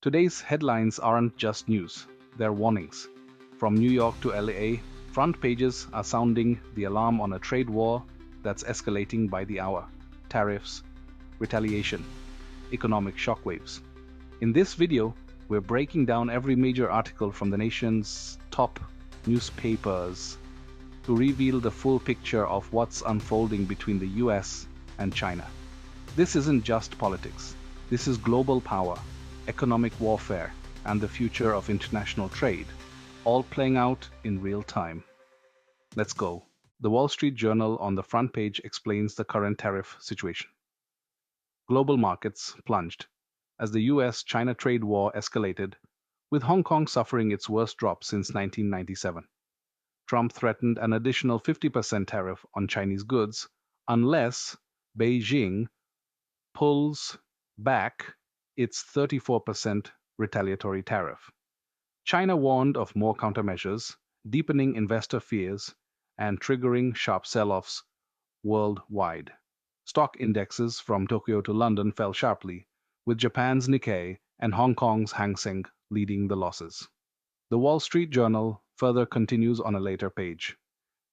Today's headlines aren't just news, they're warnings. From New York to LA, front pages are sounding the alarm on a trade war that's escalating by the hour. Tariffs, retaliation, economic shockwaves. In this video, we're breaking down every major article from the nation's top newspapers to reveal the full picture of what's unfolding between the US and China. This isn't just politics. This is global power, economic warfare, and the future of international trade, all playing out in real time. Let's go. The Wall Street Journal on the front page explains the current tariff situation. Global markets plunged as the US-China trade war escalated, with Hong Kong suffering its worst drop since 1997. Trump threatened an additional 50% tariff on Chinese goods unless Beijing pulls back its 34% retaliatory tariff. China warned of more countermeasures, deepening investor fears and triggering sharp sell-offs worldwide. Stock indexes from Tokyo to London fell sharply, with Japan's Nikkei and Hong Kong's Hang Seng leading the losses. The Wall Street Journal further continues on a later page.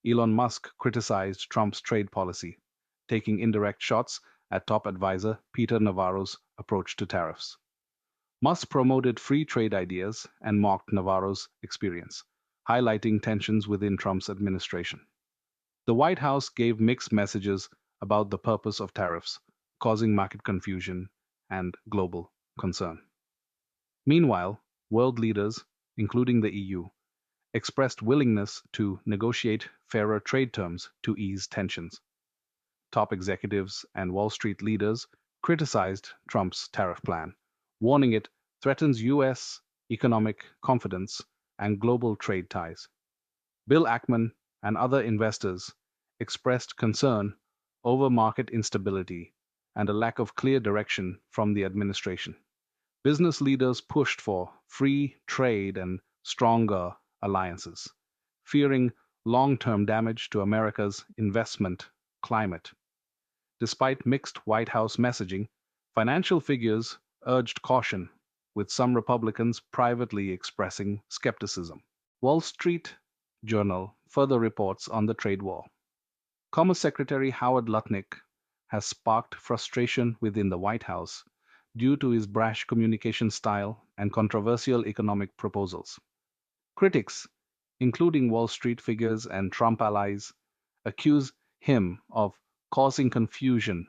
Elon Musk criticized Trump's trade policy, taking indirect shots at top advisor Peter Navarro's approach to tariffs. Musk promoted free trade ideas and mocked Navarro's experience, highlighting tensions within Trump's administration. The White House gave mixed messages about the purpose of tariffs, causing market confusion and global concern. Meanwhile, world leaders, including the EU, expressed willingness to negotiate fairer trade terms to ease tensions. Top executives and Wall Street leaders criticized Trump's tariff plan, warning it threatens U.S. economic confidence and global trade ties. Bill Ackman and other investors expressed concern over market instability and a lack of clear direction from the administration. Business leaders pushed for free trade and stronger alliances, fearing long-term damage to America's investment climate. Despite mixed White House messaging, financial figures urged caution, with some Republicans privately expressing skepticism. Wall Street Journal further reports on the trade war. Commerce Secretary Howard Lutnick has sparked frustration within the White House due to his brash communication style and controversial economic proposals. Critics, including Wall Street figures and Trump allies, accuse him of causing confusion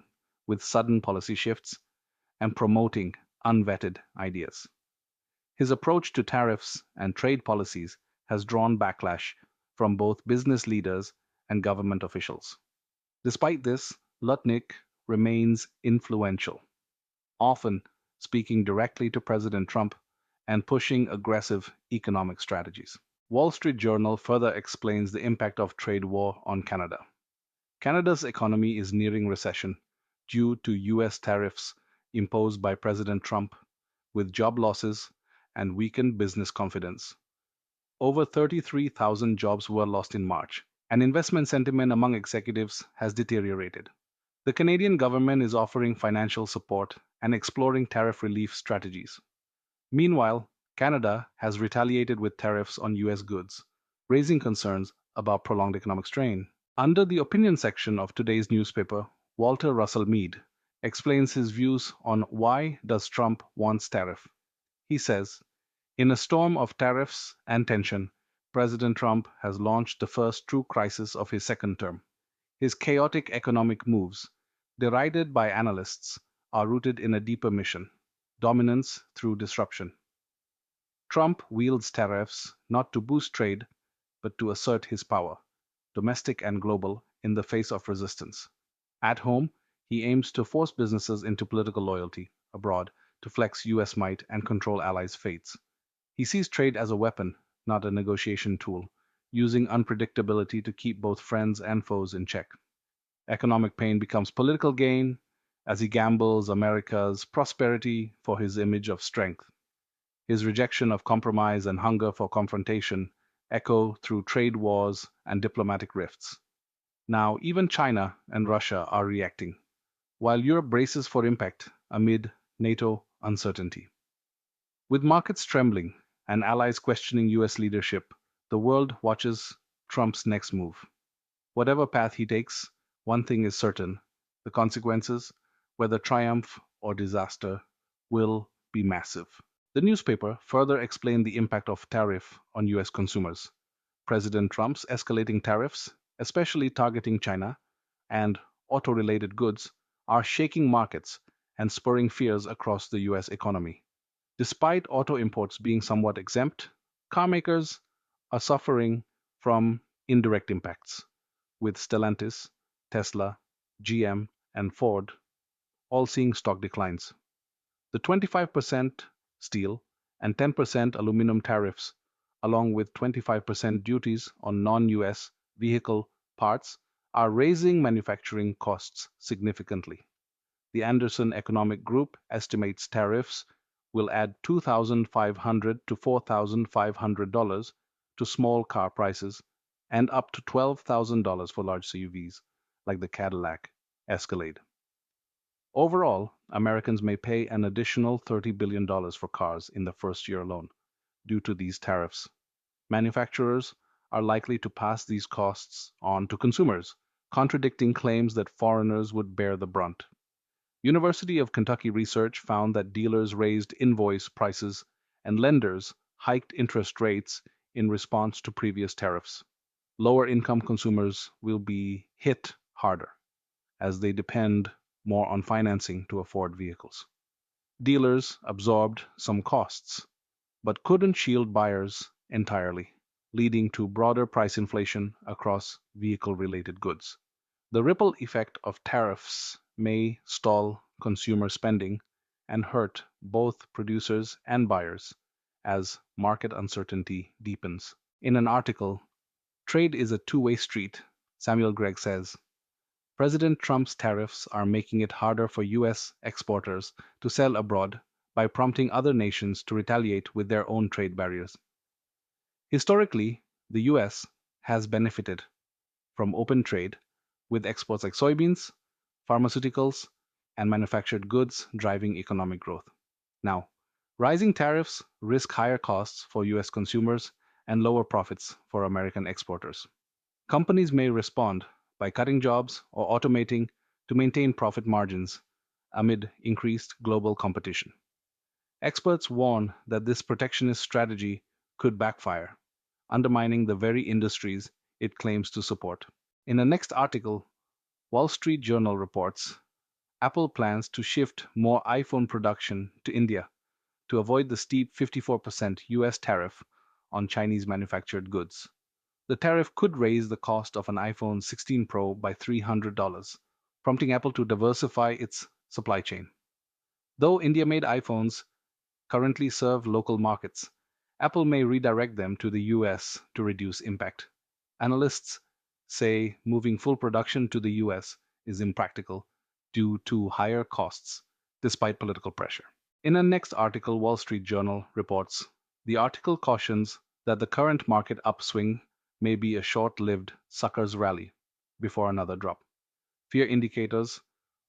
with sudden policy shifts and promoting unvetted ideas. His approach to tariffs and trade policies has drawn backlash from both business leaders and government officials. Despite this, Lutnick remains influential, often speaking directly to President Trump and pushing aggressive economic strategies. Wall Street Journal further explains the impact of trade war on Canada. Canada's economy is nearing recession due to US tariffs imposed by President Trump, with job losses and weakened business confidence. Over 33,000 jobs were lost in March, and investment sentiment among executives has deteriorated. The Canadian government is offering financial support and exploring tariff relief strategies. Meanwhile, Canada has retaliated with tariffs on US goods, raising concerns about prolonged economic strain. Under the opinion section of today's newspaper, Walter Russell Mead explains his views on why does Trump wants tariff. He says, in a storm of tariffs and tension, President Trump has launched the first true crisis of his second term. His chaotic economic moves, derided by analysts, are rooted in a deeper mission: dominance through disruption. Trump wields tariffs not to boost trade, but to assert his power, domestic and global, in the face of resistance. At home, he aims to force businesses into political loyalty, abroad, to flex US might and control allies' fates. He sees trade as a weapon, not a negotiation tool, using unpredictability to keep both friends and foes in check. Economic pain becomes political gain as he gambles America's prosperity for his image of strength. His rejection of compromise and hunger for confrontation echo through trade wars and diplomatic rifts. Now, even China and Russia are reacting, while Europe braces for impact amid NATO uncertainty. With markets trembling and allies questioning US leadership, the world watches Trump's next move. Whatever path he takes, one thing is certain: the consequences, whether triumph or disaster, will be massive. The newspaper further explained the impact of tariff on US consumers. President Trump's escalating tariffs, especially targeting China and auto related goods, are shaking markets and spurring fears across the US economy. Despite auto imports being somewhat exempt, car makers are suffering from indirect impacts, with Stellantis, Tesla, GM, and Ford all seeing stock declines. The 25% steel and 10% aluminum tariffs, along with 25% duties on non-US vehicle parts, are raising manufacturing costs significantly. The Anderson Economic Group estimates tariffs will add $2,500 to $4,500 to small car prices and up to $12,000 for large CUVs like the Cadillac Escalade. Overall, Americans may pay an additional $30 billion for cars in the first year alone due to these tariffs. Manufacturers are likely to pass these costs on to consumers, contradicting claims that foreigners would bear the brunt. University of Kentucky research found that dealers raised invoice prices and lenders hiked interest rates in response to previous tariffs. Lower income consumers will be hit harder as they depend more on financing to afford vehicles. Dealers absorbed some costs, but couldn't shield buyers entirely, leading to broader price inflation across vehicle-related goods. The ripple effect of tariffs may stall consumer spending and hurt both producers and buyers as market uncertainty deepens. In an article, Trade is a two-way street, Samuel Gregg says. President Trump's tariffs are making it harder for US exporters to sell abroad by prompting other nations to retaliate with their own trade barriers. Historically, the US has benefited from open trade, with exports like soybeans, pharmaceuticals, and manufactured goods driving economic growth. Now, rising tariffs risk higher costs for US consumers and lower profits for American exporters. Companies may respond by cutting jobs or automating to maintain profit margins amid increased global competition. Experts warn that this protectionist strategy could backfire, undermining the very industries it claims to support. In the next article, Wall Street Journal reports Apple plans to shift more iPhone production to India to avoid the steep 54% US tariff on Chinese manufactured goods. The tariff could raise the cost of an iPhone 16 Pro by $300, prompting Apple to diversify its supply chain. Though India-made iPhones currently serve local markets, Apple may redirect them to the US to reduce impact. Analysts say moving full production to the US is impractical due to higher costs, despite political pressure. In a next article, Wall Street Journal reports, the article cautions that the current market upswing may be a short-lived sucker's rally before another drop. Fear indicators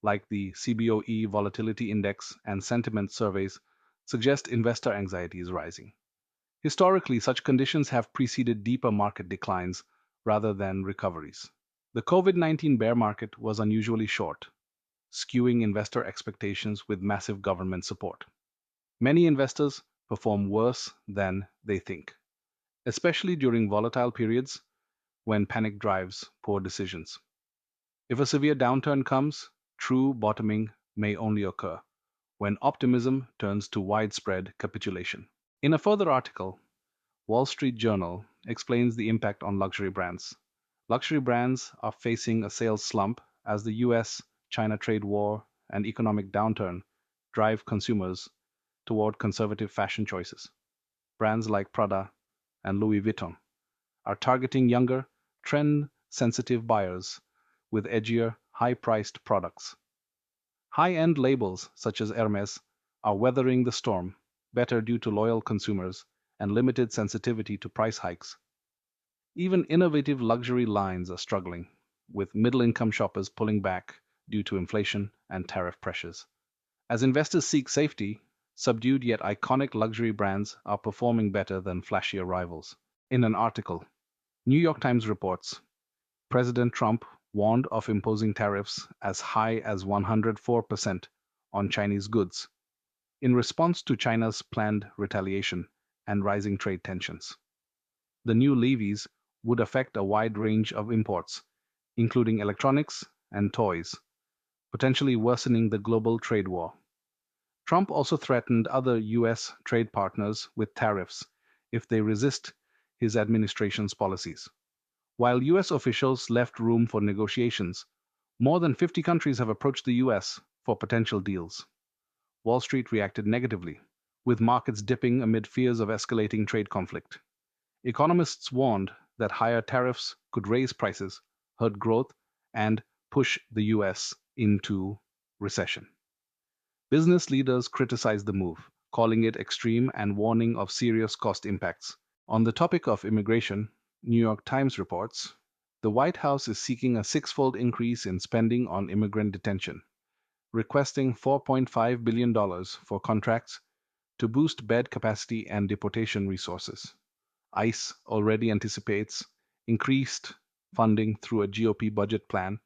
like the CBOE volatility index and sentiment surveys suggest investor anxiety is rising. Historically, such conditions have preceded deeper market declines rather than recoveries. The COVID-19 bear market was unusually short, skewing investor expectations with massive government support. Many investors perform worse than they think, especially during volatile periods when panic drives poor decisions. If a severe downturn comes, true bottoming may only occur when optimism turns to widespread capitulation. In a further article, Wall Street Journal explains the impact on luxury brands. Luxury brands are facing a sales slump as the US-China trade war and economic downturn drive consumers toward conservative fashion choices. Brands like Prada and Louis Vuitton are targeting younger, trend-sensitive buyers with edgier, high-priced products. High-end labels such as Hermes are weathering the storm better due to loyal consumers and limited sensitivity to price hikes. Even innovative luxury lines are struggling, with middle-income shoppers pulling back due to inflation and tariff pressures. As investors seek safety, subdued yet iconic luxury brands are performing better than flashier rivals. In an article, New York Times reports President Trump warned of imposing tariffs as high as 104% on Chinese goods in response to China's planned retaliation and rising trade tensions. The new levies would affect a wide range of imports, including electronics and toys, potentially worsening the global trade war. Trump also threatened other U.S. trade partners with tariffs if they resist his administration's policies. While U.S. officials left room for negotiations, more than 50 countries have approached the U.S. for potential deals. Wall Street reacted negatively, with markets dipping amid fears of escalating trade conflict. Economists warned that higher tariffs could raise prices, hurt growth, and push the U.S. into recession. Business leaders criticized the move, calling it extreme and warning of serious cost impacts. On the topic of immigration, New York Times reports the White House is seeking a six-fold increase in spending on immigrant detention, requesting $4.5 billion for contracts to boost bed capacity and deportation resources. ICE already anticipates increased funding through a GOP budget plan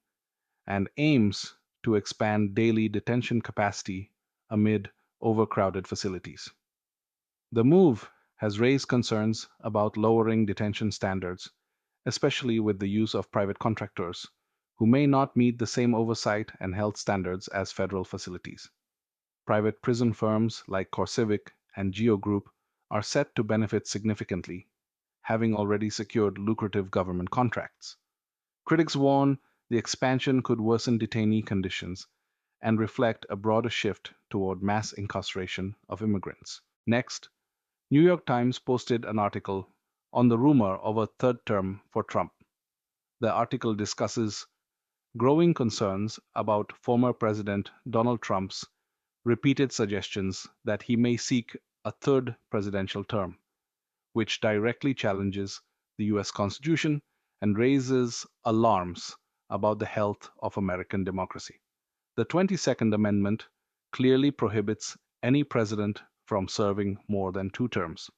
and aims to expand daily detention capacity amid overcrowded facilities. The move has raised concerns about lowering detention standards, especially with the use of private contractors, who may not meet the same oversight and health standards as federal facilities. Private prison firms like CoreCivic and Geo Group are set to benefit significantly, having already secured lucrative government contracts. Critics warn the expansion could worsen detainee conditions and reflect a broader shift toward mass incarceration of immigrants. Next, New York Times posted an article on the rumor of a third term for Trump. The article discusses growing concerns about former President Donald Trump's repeated suggestions that he may seek a third presidential term, which directly challenges the U.S. Constitution and raises alarms about the health of American democracy. The 22nd Amendment clearly prohibits any president from serving more than two terms.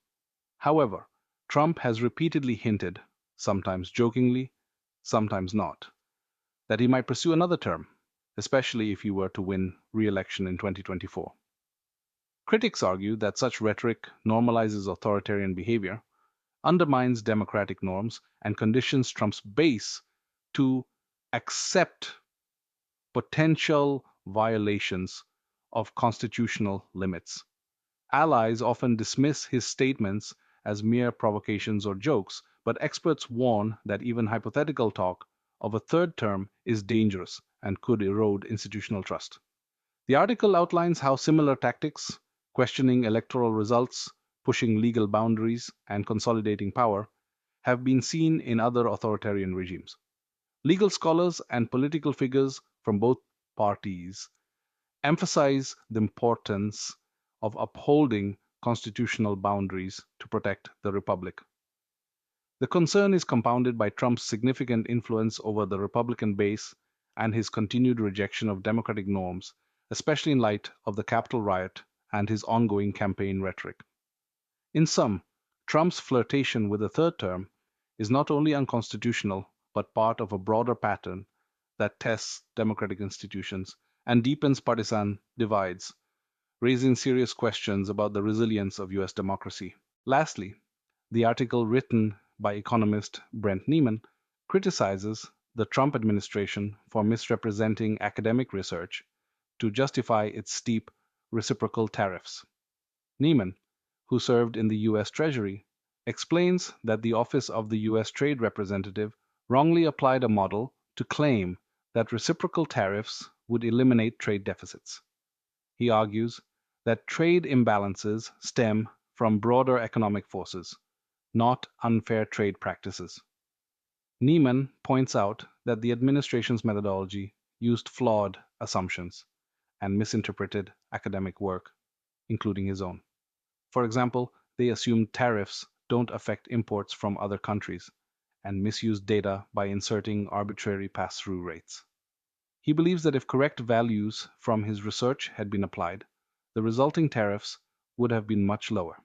However, Trump has repeatedly hinted, sometimes jokingly, sometimes not, that he might pursue another term, especially if he were to win re-election in 2024. Critics argue that such rhetoric normalizes authoritarian behavior, undermines democratic norms, and conditions Trump's base to accept potential violations of constitutional limits. Allies often dismiss his statements as mere provocations or jokes, but experts warn that even hypothetical talk of a third term is dangerous and could erode institutional trust. The article outlines how similar tactics, questioning electoral results, pushing legal boundaries, and consolidating power, have been seen in other authoritarian regimes. Legal scholars and political figures from both parties emphasize the importance of upholding constitutional boundaries to protect the republic. The concern is compounded by Trump's significant influence over the Republican base and his continued rejection of democratic norms, especially in light of the Capitol riot and his ongoing campaign rhetoric. In sum, Trump's flirtation with a third term is not only unconstitutional, but part of a broader pattern that tests democratic institutions and deepens partisan divides, raising serious questions about the resilience of U.S. democracy. Lastly, the article written by economist Brent Neiman criticizes the Trump administration for misrepresenting academic research to justify its steep reciprocal tariffs. Neiman, who served in the U.S. Treasury, explains that the Office of the U.S. Trade Representative wrongly applied a model to claim that reciprocal tariffs would eliminate trade deficits. He argues that trade imbalances stem from broader economic forces, not unfair trade practices. Neiman points out that the administration's methodology used flawed assumptions and misinterpreted academic work, including his own. For example, they assumed tariffs don't affect imports from other countries and misused data by inserting arbitrary pass-through rates. He believes that if correct values from his research had been applied, the resulting tariffs would have been much lower.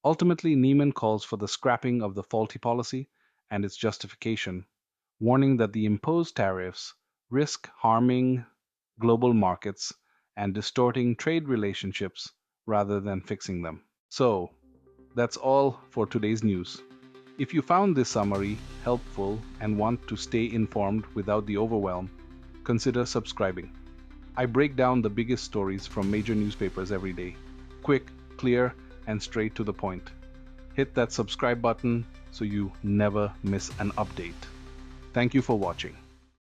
Ultimately, Neiman calls for the scrapping of the faulty policy and its justification, warning that the imposed tariffs risk harming global markets and distorting trade relationships rather than fixing them. So, that's all for today's news. If you found this summary helpful and want to stay informed without the overwhelm, consider subscribing. I break down the biggest stories from major newspapers every day. Quick, clear, and straight to the point. Hit that subscribe button so you never miss an update. Thank you for watching.